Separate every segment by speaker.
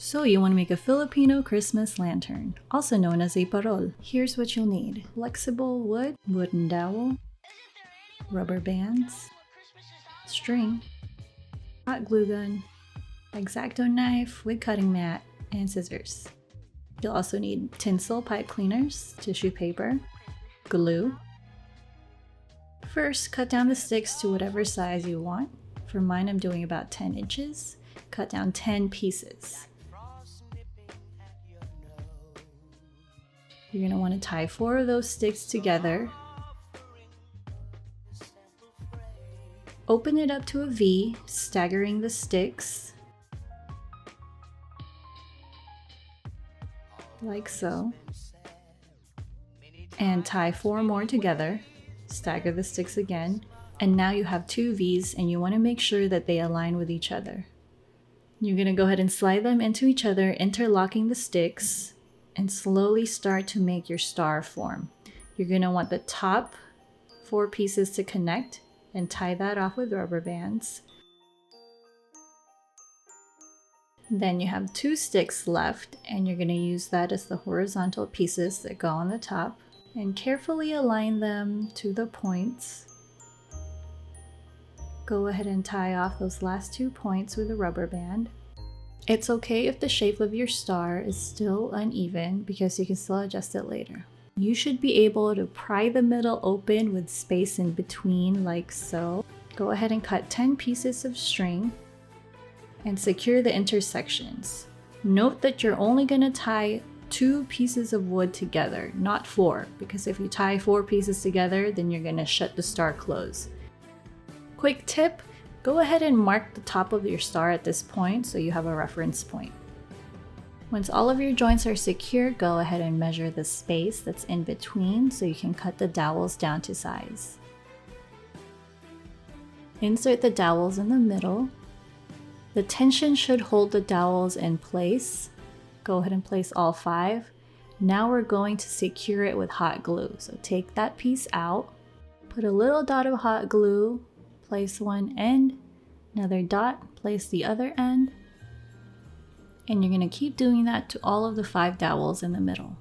Speaker 1: So you want to make a Filipino Christmas lantern, also known as a parol. Here's what you'll need. Flexible wood, wooden dowel, rubber bands, string, hot glue gun, X-Acto knife with cutting mat, and scissors. You'll also need tinsel pipe cleaners, tissue paper, glue. First, cut down the sticks to whatever size you want. For mine, I'm doing about 10 inches. Cut down 10 pieces. You're going to want to tie 4 of those sticks together. Open it up to a V, staggering the sticks, like so. And tie 4 more together. Stagger the sticks again. And now you have 2 V's, and you want to make sure that they align with each other. You're going to go ahead and slide them into each other, interlocking the sticks, and slowly start to make your star form. You're going to want the top 4 pieces to connect and tie that off with rubber bands. Then you have 2 sticks left, and you're going to use that as the horizontal pieces that go on the top, and carefully align them to the points. Go ahead and tie off those last 2 points with a rubber band. It's okay if the shape of your star is still uneven because you can still adjust it later. You should be able to pry the middle open with space in between, like so. Go ahead and cut 10 pieces of string and secure the intersections. Note that you're only going to tie 2 pieces of wood together, not 4, because if you tie 4 pieces together, then you're going to shut the star close. Quick tip, go ahead and mark the top of your star at this point so you have a reference point. Once all of your joints are secure, go ahead and measure the space that's in between so you can cut the dowels down to size. Insert the dowels in the middle. The tension should hold the dowels in place. Go ahead and place all 5. Now we're going to secure it with hot glue. So take that piece out, put a little dot of hot glue, place one end, another dot, place the other end, and you're going to keep doing that to all of the 5 dowels in the middle.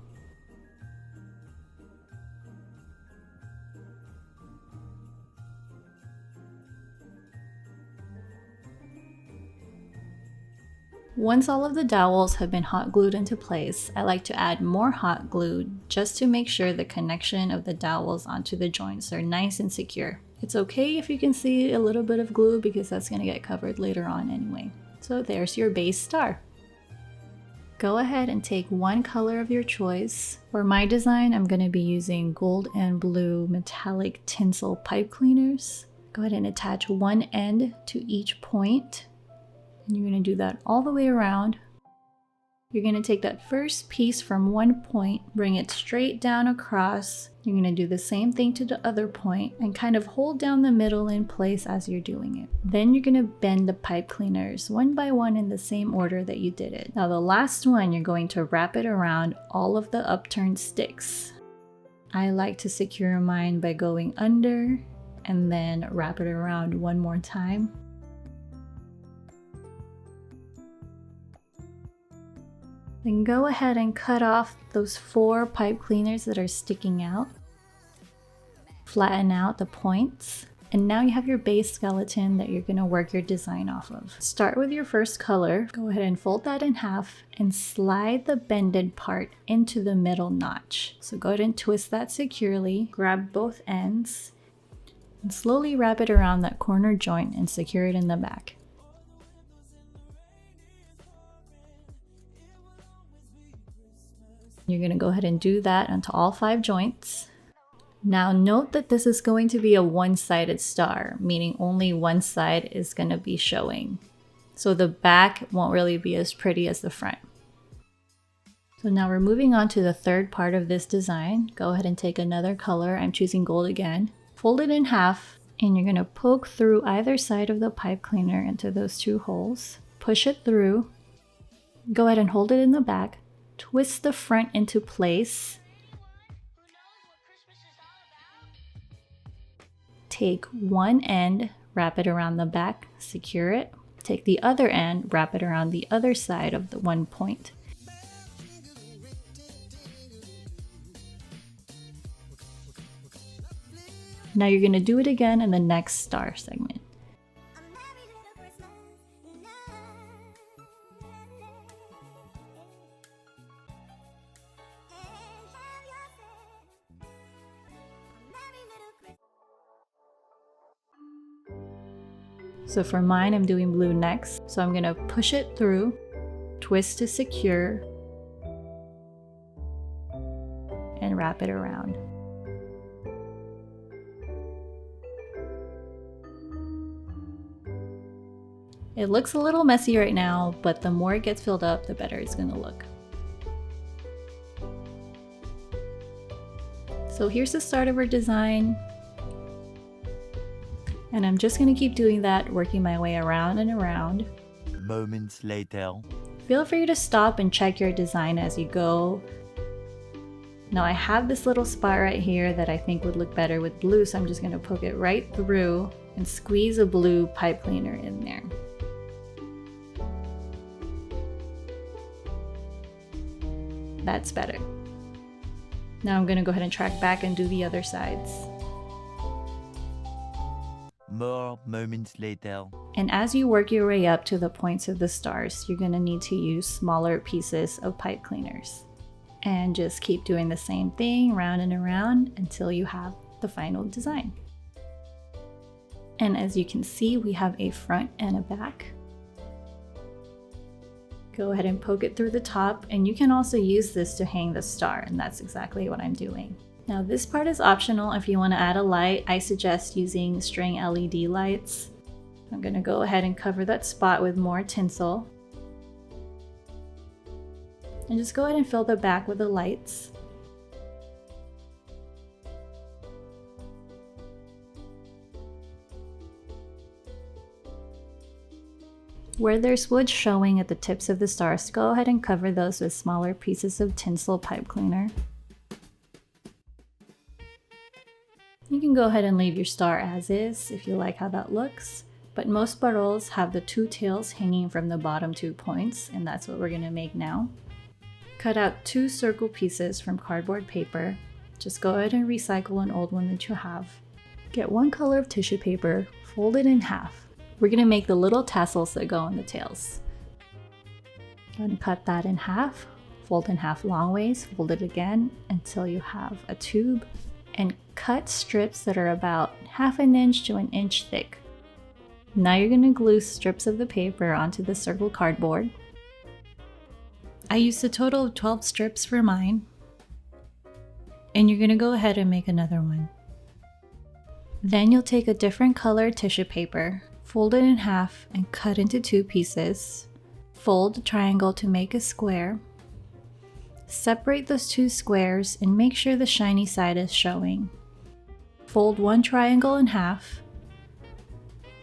Speaker 1: Once all of the dowels have been hot glued into place, I like to add more hot glue just to make sure the connection of the dowels onto the joints are nice and secure. It's okay if you can see a little bit of glue because that's going to get covered later on anyway. So there's your base star. Go ahead and take one color of your choice. For my design, I'm going to be using gold and blue metallic tinsel pipe cleaners. Go ahead and attach one end to each point. And you're going to do that all the way around. You're going to take that first piece from one point, bring it straight down across. You're going to do the same thing to the other point and kind of hold down the middle in place as you're doing it. Then you're going to bend the pipe cleaners one by one in the same order that you did it. Now the last one, you're going to wrap it around all of the upturned sticks. I like to secure mine by going under and then wrap it around one more time. Then go ahead and cut off those 4 pipe cleaners that are sticking out. Flatten out the points. And now you have your base skeleton that you're going to work your design off of. Start with your first color. Go ahead and fold that in half and slide the bended part into the middle notch. So go ahead and twist that securely. Grab both ends and slowly wrap it around that corner joint and secure it in the back. You're going to go ahead and do that onto all 5 joints. Now note that this is going to be a one-sided star, meaning only one side is going to be showing. So the back won't really be as pretty as the front. So now we're moving on to the third part of this design. Go ahead and take another color. I'm choosing gold again. Fold it in half and you're going to poke through either side of the pipe cleaner into those 2 holes. Push it through. Go ahead and hold it in the back. Twist the front into place. Take one end, wrap it around the back, secure it. Take the other end, wrap it around the other side of the one point. Now you're going to do it again in the next star segment. So for mine, I'm doing blue next. So I'm going to push it through, twist to secure, and wrap it around. It looks a little messy right now, but the more it gets filled up, the better it's going to look. So here's the start of our design. And I'm just going to keep doing that, working my way around and around.
Speaker 2: Moments later.
Speaker 1: Feel free to stop and check your design as you go. Now I have this little spot right here that I think would look better with blue, so I'm just going to poke it right through and squeeze a blue pipe cleaner in there. That's better. Now I'm going to go ahead and track back and do the other sides.
Speaker 2: More moments later.
Speaker 1: And as you work your way up to the points of the stars, you're going to need to use smaller pieces of pipe cleaners. And just keep doing the same thing round and around until you have the final design. And as you can see, we have a front and a back. Go ahead and poke it through the top, and you can also use this to hang the star, and that's exactly what I'm doing. Now this part is optional. If you want to add a light, I suggest using string LED lights. I'm going to go ahead and cover that spot with more tinsel. And just go ahead and fill the back with the lights. Where there's wood showing at the tips of the stars, go ahead and cover those with smaller pieces of tinsel pipe cleaner. You can go ahead and leave your star as is if you like how that looks, but most parols have the two tails hanging from the bottom 2 points, and that's what we're going to make now. Cut out 2 circle pieces from cardboard paper. Just go ahead and recycle an old one that you have. Get 1 color of tissue paper, fold it in half. We're going to make the little tassels that go on the tails. Go ahead and cut that in half, fold in half long ways, fold it again until you have a tube, and cut strips that are about 1/2 inch to 1 inch thick. Now you're going to glue strips of the paper onto the circle cardboard. I used a total of 12 strips for mine, and you're going to go ahead and make another one. Then you'll take a different color tissue paper, fold it in half and cut into 2 pieces. Fold a triangle to make a square. Separate those 2 squares and make sure the shiny side is showing. Fold 1 triangle in half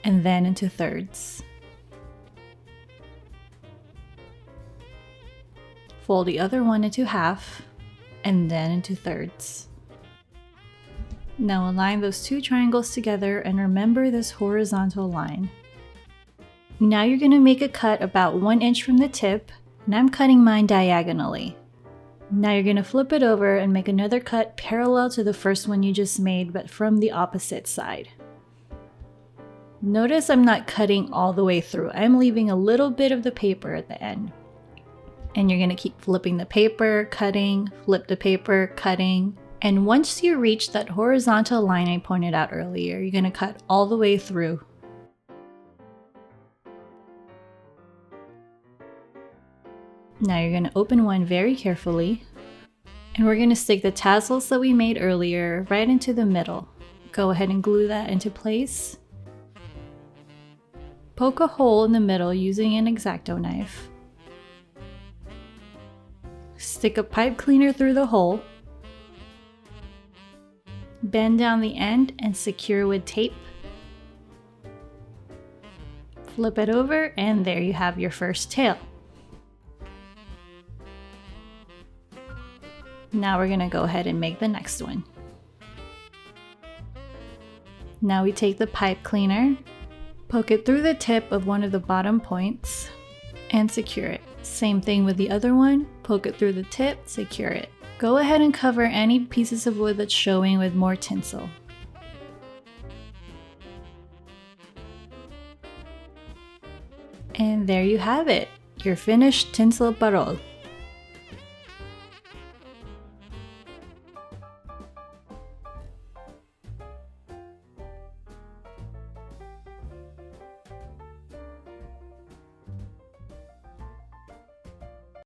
Speaker 1: and then into thirds. Fold the other one into half and then into thirds. Now align those 2 triangles together and remember this horizontal line. Now you're going to make a cut about 1 inch from the tip, and I'm cutting mine diagonally. Now you're going to flip it over and make another cut parallel to the first one you just made, but from the opposite side. Notice I'm not cutting all the way through. I'm leaving a little bit of the paper at the end. And you're going to keep flipping the paper, cutting, flip the paper, cutting. And once you reach that horizontal line I pointed out earlier, you're going to cut all the way through. Now you're going to open one very carefully, and we're going to stick the tassels that we made earlier right into the middle. Go ahead and glue that into place. Poke a hole in the middle using an X-Acto knife. Stick a pipe cleaner through the hole. Bend down the end and secure with tape. Flip it over, and there you have your first tail. Now we're going to go ahead and make the next one. Now we take the pipe cleaner, Poke it through the tip of one of the bottom points and secure it. Same thing with the other one, poke it through the tip, secure it. Go ahead and cover any pieces of wood that's showing with more tinsel. And there you have it, your finished tinsel parol.